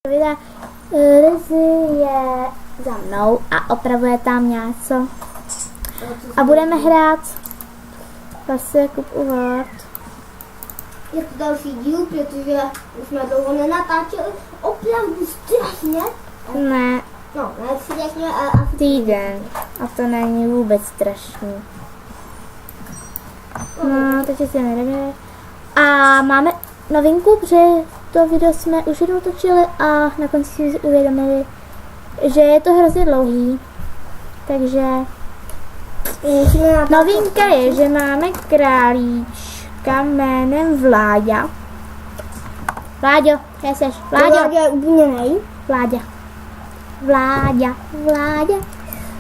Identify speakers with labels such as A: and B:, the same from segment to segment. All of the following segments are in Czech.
A: Rizy je za mnou a opravuje tam něco. A budeme hrát vlastně Kup uvod.
B: Je to další díl, protože už jsme dlouho nenatáčeli. Opravdu strašně.
A: Ne,
B: No, ne strašně, ale
A: týden. A to není vůbec strašný. No, takže se nejdeme. A máme novinku, protože to video jsme už jednou točili a na konci si uvědomili, že je to hrozně dlouhý. Takže novinka je, že máme králíčka jménem Vláďa. Vláďo, kde seš? Vláďo.
B: je úplně nej.
A: Vláďa.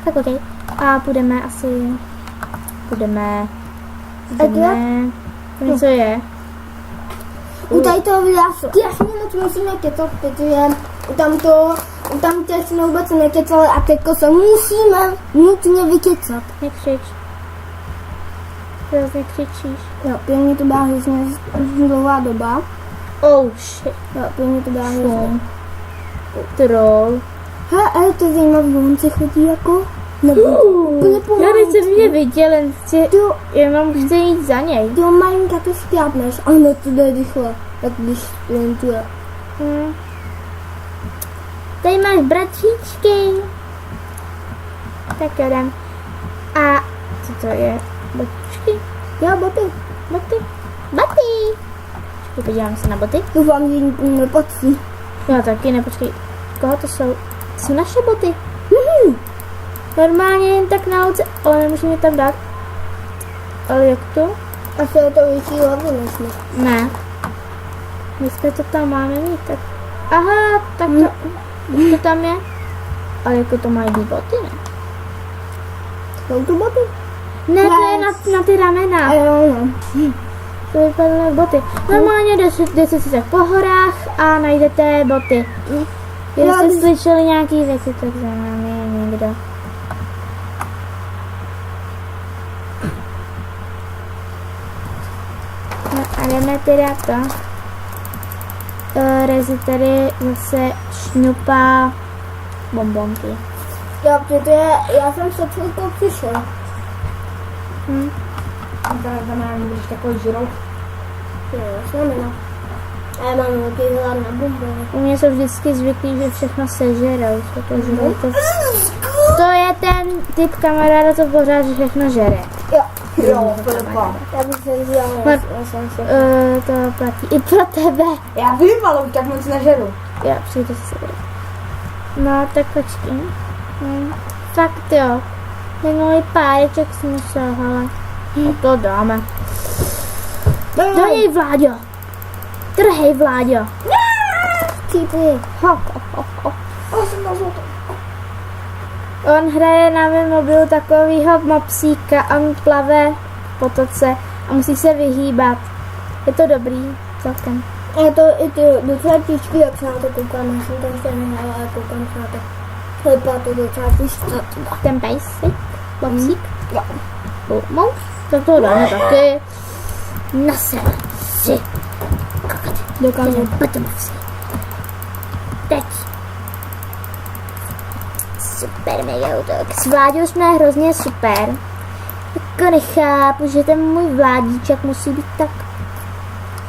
A: Tak ok. A budeme. Co je?
B: U tady toho videa strašně moc musíme kecat, protože tam těch jsme vůbec nekecali a teďko se musíme nutně vykecat.
A: Nekřič. Hrozně křičíš.
B: Jo, pěkně to byla hrozně dlouhá doba.
A: Oh shit.
B: Jo, pěkně to byla hrozně.
A: Troll.
B: Hele, ale to je zajímavé, on se chodí jako... Nebo úplně pomalu.
A: Já teď jsem mě viděl, jenom chci jít za něj.
B: Ty malinka to skrápneš, ano, to jde rychle, jak když sprintuje.
A: Tady máš bratříčky. Tak jo, jdem. A co to je? Botičky?
B: Jo, boty.
A: Počkej, podívám se na boty.
B: Doufám, že nikdo nepatří.
A: Já taky nepočkej. Koho to jsou? To jsou naše boty. Normálně jen tak na ulici, ale nemůžeme tam dát. Ale jak to?
B: Asi je to větší hlavy než my.
A: Ne. My jsme to tam máme mít, tak... Aha, tak to tam je. Ale jako to mají být boty, ne?
B: Jsou tu boty?
A: Ne, to je na ty ramena.
B: Jo.
A: To vypadá jak boty. Normálně jdete si tak po horách a najdete boty. Jestli jste slyšeli nějaký věci, tak za námi je někdo. No a jdeme teda to. Rezi tady zase šňupá bonbonky.
B: Jo, protože já jsem se chvilkou přišel.
C: Tam budeš takový žrou.
B: Jo, znamená. A já mám velký hlad na bombony.
A: U mě jsou vždycky zvyklí, že všechno sežerou. To je ten typ kamaráda, co pořád všechno žere.
B: Jo, já bych se vzal,
A: To platí i pro tebe.
C: Já vím, ale už tak moc nežeru.
A: Jo, přijde si sebrat. No, tak počkej. Fakt jo. Minulý páreček jsem usahala. No to dáme. Do něj, Vláďo. Trhej, Vláďo.
B: Cípy.
A: On hraje na mém mobilu takovýho mopsíka, on plave v potoce a musí se vyhýbat. Je to dobrý celkem.
B: A to i ty docela tíčky, jak se na to koukám, já jsem tam ještě nehrála, ale koukám se na to. Vypadá to docela tíčky.
A: Ten pejsik, mopsík.
B: Jo.
A: Mops, tak to dáme taky. Na sebe si.
B: Dokážu.
A: Batomovsi. Teď. Super mega útok. S Vláďou jsme hrozně super. Jako nechápu, že ten můj Vládíček musí být tak...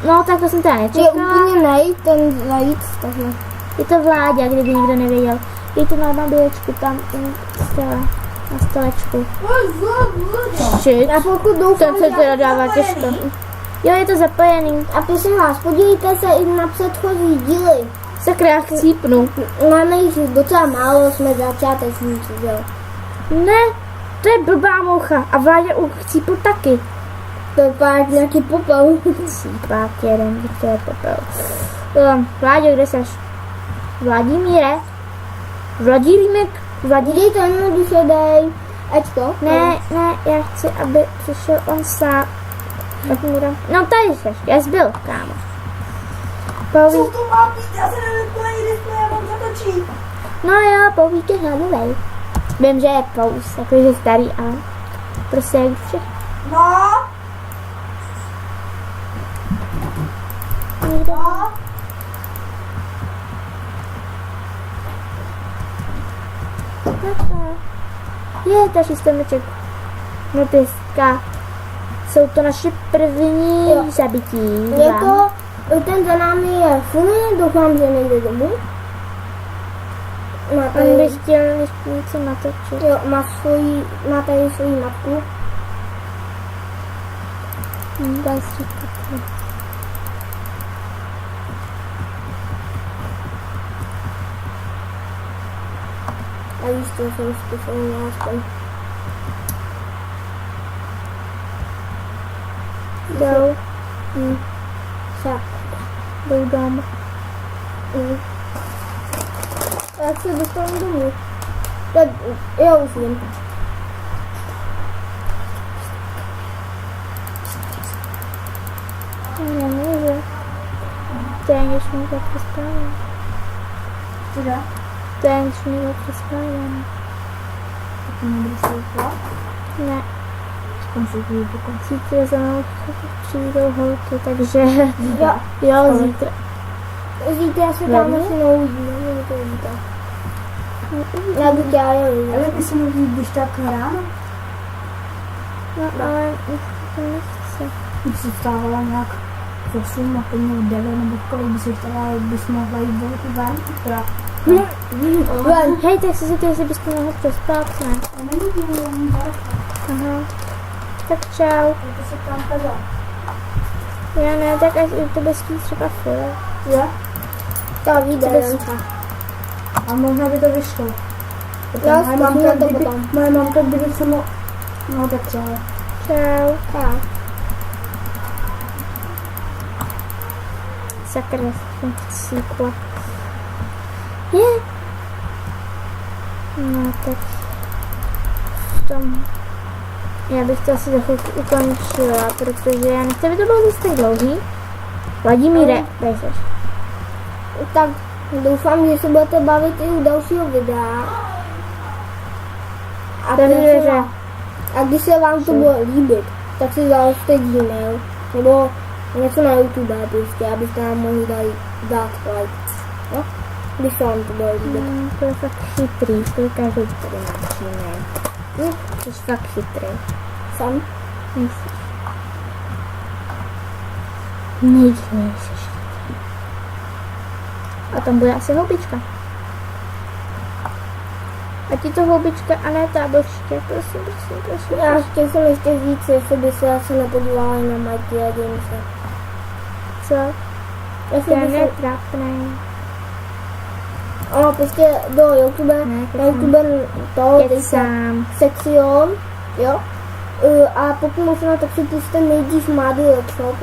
A: No tak to jsem teda
B: Je
A: nečekala.
B: úplně nej, ten zajíc, takhle.
A: Je to Vláďa, kdyby nikdo nevěděl. Je to na mobilečku tam na stolečku. Shit.
B: A pokud doufám,
A: Ten se teda dává těžko. Jo, je to zapojený.
B: A prosím vás, podívejte se i na předchozí díly.
A: Sakra, já chcípnu.
B: Máme jich docela málo, jsme začátečníci, jo.
A: Ne, to je blbá moucha. A Vláďa chcípl taky.
B: To je pár nějaký popel.
A: Cípák jeden, to je popel. Vláďo, kde seš? Vladimíre? Vladimír?
B: Dej to jenom, když se dej. Ečko?
A: Ne, já chci, aby přišel on sám. Tak mu dám. No tady seš, já zbyl, kámo. Poví.
C: Co to má být? Já se nevím, já mám zatočit.
A: No jo, Povík je hladovej. Vím, že je Pous, jakože starý, ale prostě jak všechno.
C: No.
A: Je, další stromeček. Notiska. Jsou to naše první
B: Jo.
A: zabití.
B: Je to, ten za námi je Funy, doufám, že nejde domů. Má
A: On
B: tady,
A: by chtěl ještě něco natočit.
B: jo, má tady svoji matku.
A: Dá se říkat.
B: A víš, to jsem zkusil aspoň.
A: Jdou.
B: Tak.
A: Jdou dom.
B: A jak se dostanu domů? Tak, jo, už vím.
A: Já nevím. Téměř mi to přespávám.
C: Cože?
A: Téměř mi to přespávám.
C: Tak nebudu se ukovat.
A: Ne.
C: Konsultuju pokoj.
A: Zítra za mnou přijdou holky, takže
B: Jo,
A: jo, zítra.
B: zítra se
A: Nevím.
B: tam asi neuvidíme, nebo to zítra. Já bych já jo.
C: Ale ty si mluví, když tak ráno.
A: No ale už to nechce.
C: Když jsi vstávala nějak v 8 a plně v 9 nebo v kolik by si vstávala, jak bys mohla jít ven, teda.
B: Ven.
A: Hej, tak si zeptej, jestli byste mohli přespat, ne?
C: Já nemůžu, jenom
A: Aha. Tak čau.
C: to se tam pezal.
A: Já ne, tak až to bez spíš třeba furt.
C: Jo?
B: To vyjde,
A: Bez-
C: A možná by to vyšlo.
B: Já
C: Moje mamka,
B: zkusím to
C: kdyby-
B: potom.
C: Moje mamka, kdyby se mu... No tak třeba.
A: Čau.
B: Tak.
A: Sakra, jsem chcíkla. Je. No tak v tom... Já bych to asi za chvilku ukončila, protože já nechci, aby to bylo zase tak dlouhý. Vladimíre, dej seš.
B: Tak doufám, že se budete bavit i u dalšího videa. A,
A: Pevně
B: když se
A: věře.
B: vám- a když se vám to bude líbit, tak si založte Gmail nebo něco na YouTube prostě, abyste nám mohli dát like. No? Když se vám to bude líbit.
A: To je fakt chytrý, to je každý tady načíne. To je fakt chytrý.
B: Sam?
A: Nejsi. Nejsi chytrý. A tam bude asi houbička. A ti to houbička a ne tábořiště, prosím.
B: Já chtěl jsem ještě říct, jestli by se asi nepodívali na Mikey a Jamese.
A: Co?
B: Jestli
A: To je
B: by se...
A: netrapný.
B: Ano, prostě do YouTube,
A: Ne,
B: na YouTube to,
A: Jeď
B: dejte
A: sám.
B: Sexion, jo. A pokud možná, tak si pusťte nejdřív Mady Lepshop,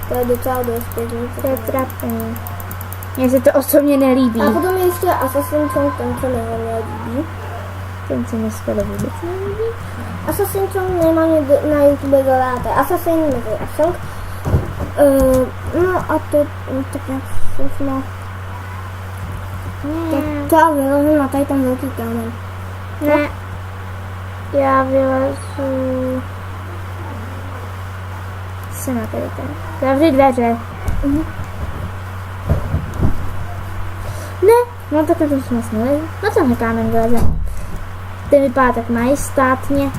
B: to je docela dost pěkný.
A: To je trapný. Mně se to osobně nelíbí.
B: A potom je ještě Assassin Song, ten se mi hodně líbí.
A: Ten se mi skoro vůbec nelíbí.
B: Assassin Song normálně na YouTube zadáte. Assassin nebo Song. No a to, tak jak jsme... Tak já vylezu na tady ten velký kámen.
A: Ne. Já vylezu... Se na tady ten. Zavři dveře. Ne. No tak na tom jsme vlastně nevylezu. Na tenhle kámen vyleze. Ten vypadá tak majestátně.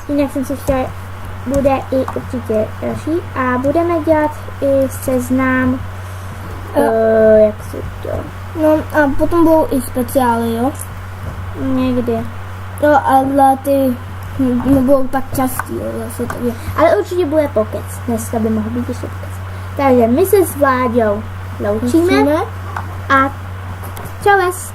A: Jinak jsem si chtěla, bude i určitě další. A budeme dělat i seznam, jak si to,
B: No a potom budou i speciály, jo.
A: někdy.
B: Jo, ale ty nebudou tak častý, jo, zase to je.
A: Ale určitě bude pokec. Dneska by mohl být ještě pokec. Takže my se s Vláďou loučíme a čau vás.